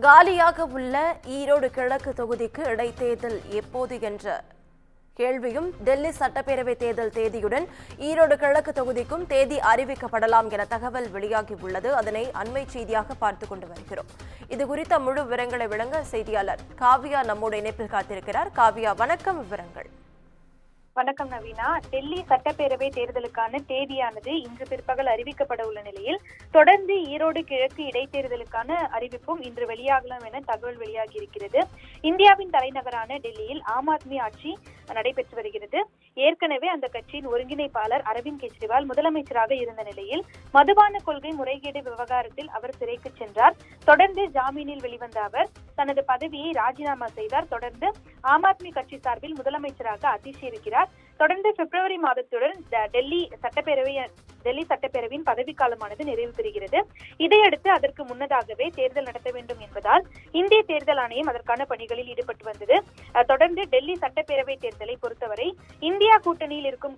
காலியாக உள்ள ஈரோடு கிழக்கு தொகுதிக்கு இடைத்தேர்தல் எப்போது என்ற கேள்வியும் டெல்லி சட்டப்பேரவை தேர்தல் தேதியுடன் ஈரோடு கிழக்கு தொகுதிக்கும் தேதி அறிவிக்கப்படலாம் என தகவல் வெளியாகியுள்ளது. அதனை அண்மை செய்தியாக பார்த்துக் கொண்டு வருகிறோம். இதுகுறித்த முழு விவரங்களை வழங்க செய்தியாளர் காவியா நம்மோடு இணைப்பில் காத்திருக்கிறார். காவியா, வணக்கம். விவரங்கள். வணக்கம் நவீனா. டெல்லி சட்டப்பேரவை தேர்தலுக்கான தேதியானது இன்று பிற்பகல் அறிவிக்கப்பட உள்ள நிலையில் தொடர்ந்து ஈரோடு கிழக்கு இடைத்தேர்தலுக்கான அறிவிப்பும் இன்று வெளியாகலாம் என தகவல் வெளியாகி இருக்கிறது. இந்தியாவின் தலைநகரான டெல்லியில் ஆம் ஆத்மி ஆட்சி நடைபெற்று வருகிறது. ஏற்கனவே அந்த கட்சியின் ஒருங்கிணைப்பாளர் அரவிந்த் கெஜ்ரிவால் முதலமைச்சராக இருந்த நிலையில் மதுபான கொள்கை முறைகேடு விவகாரத்தில் அவர் சிறைக்கு சென்றார். தொடர்ந்து ஜாமீனில் வெளிவந்த அவர் தனது பதவியை ராஜினாமா செய்தார். தொடர்ந்து ஆம் ஆத்மி கட்சி சார்பில் முதலமைச்சராக அதிஷி இருக்கிறார். தொடர்ந்து பிப்ரவரி மாதத்துடன் டெல்லி சட்டப்பேரவையின் பதவிக்காலமானது நிறைவு பெறுகிறது. இதையடுத்து அதற்கு முன்னதாகவே தேர்தல் நடத்த வேண்டும் என்பதால் இந்திய தேர்தல் ஆணையம் அதற்கான பணிகளில் ஈடுபட்டு வந்தது. தொடர்ந்து டெல்லி சட்டப்பேரவை தேர்தலை பொறுத்தவரை இந்தியா கூட்டணியில் இருக்கும்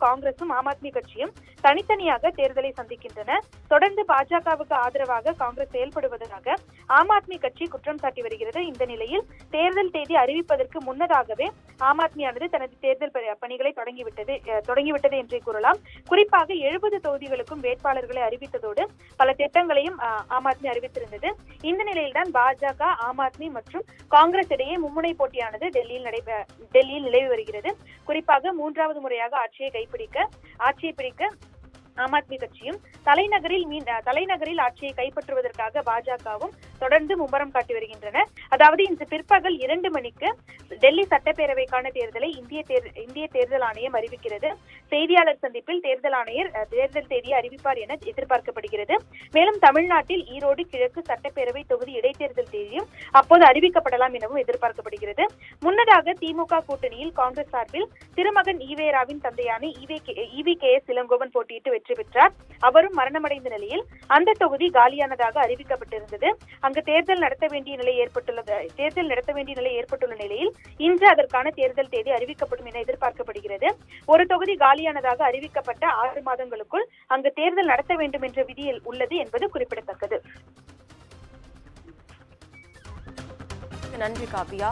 காங்கிரசும் ஆம் ஆத்மி கட்சியும் தனித்தனியாக தேர்தலை சந்திக்கின்றன. தொடர்ந்து பாஜகவுக்கு ஆதரவாக காங்கிரஸ் செயல்படுவதாக ஆம் ஆத்மி கட்சி குற்றம் சாட்டி வருகிறது. இந்த நிலையில் தேர்தல் தேதி அறிவிப்பதற்கு முன்னதாகவே ஆம் ஆத்மியானது தனது தேர்தல் பணிகளை தொடங்கிவிட்டது என்றே கூறலாம். குறிப்பாக 70 தொகுதிகளுக்கும் வேட்பாளர்களை அறிவித்ததோடு பல திட்டங்களையும் ஆம் ஆத்மி அறிவித்திருந்தது. இந்த நிலையில்தான் பாஜக, ஆம் ஆத்மி மற்றும் காங்கிரஸ் இடையே மும்முனை போட்டியானது டெல்லியில் நிலவி வருகிறது. குறிப்பாக 3வது முறையாக ஆட்சியை பிடிக்க ஆம் ஆத்மி கட்சியும் தலைநகரில் ஆட்சியை கைப்பற்றுவதற்காக பாஜகவும் தொடர்ந்து மும்முரம் காட்டி வருகின்றன. அதாவது இன்று பிற்பகல் 2 மணிக்கு டெல்லி சட்டப்பேரவைக்கான தேர்தலை இந்திய தேர்தல் ஆணையம் அறிவிக்கிறது. செய்தியாளர் சந்திப்பில் தேர்தல் ஆணையர் தேர்தல் தேதியை அறிவிப்பார் என எதிர்பார்க்கப்படுகிறது. மேலும் தமிழ்நாட்டில் ஈரோடு கிழக்கு சட்டப்பேரவை தொகுதி இடைத்தேர்தல் தேதியும் அப்போது அறிவிக்கப்படலாம் எனவும் எதிர்பார்க்கப்படுகிறது. முன்னதாக திமுக கூட்டணியில் காங்கிரஸ் சார்பில் திருமகன் ஈவேராவின் தந்தையான EVKS இளங்கோவன் போட்டியிட்டு வெற்றி பெற்றார். அவரும் மரணமடைந்த நிலையில் அந்த தொகுதி காலியானதாக அறிவிக்கப்பட்டிருந்தது. அங்கு தேர்தல் நடத்த வேண்டிய நிலை ஏற்பட்டுள்ள நிலையில் இன்று அதற்கான தேர்தல் தேதி அறிவிக்கப்படும் என எதிர்பார்க்கப்படுகிறது. ஒரு தொகுதி காலியானதாக அறிவிக்கப்பட்ட 6 மாதங்களுக்குள் அங்கு தேர்தல் நடத்த வேண்டும் என்ற விதியில் உள்ளது என்பது குறிப்பிடத்தக்கது. நன்றி காவியா.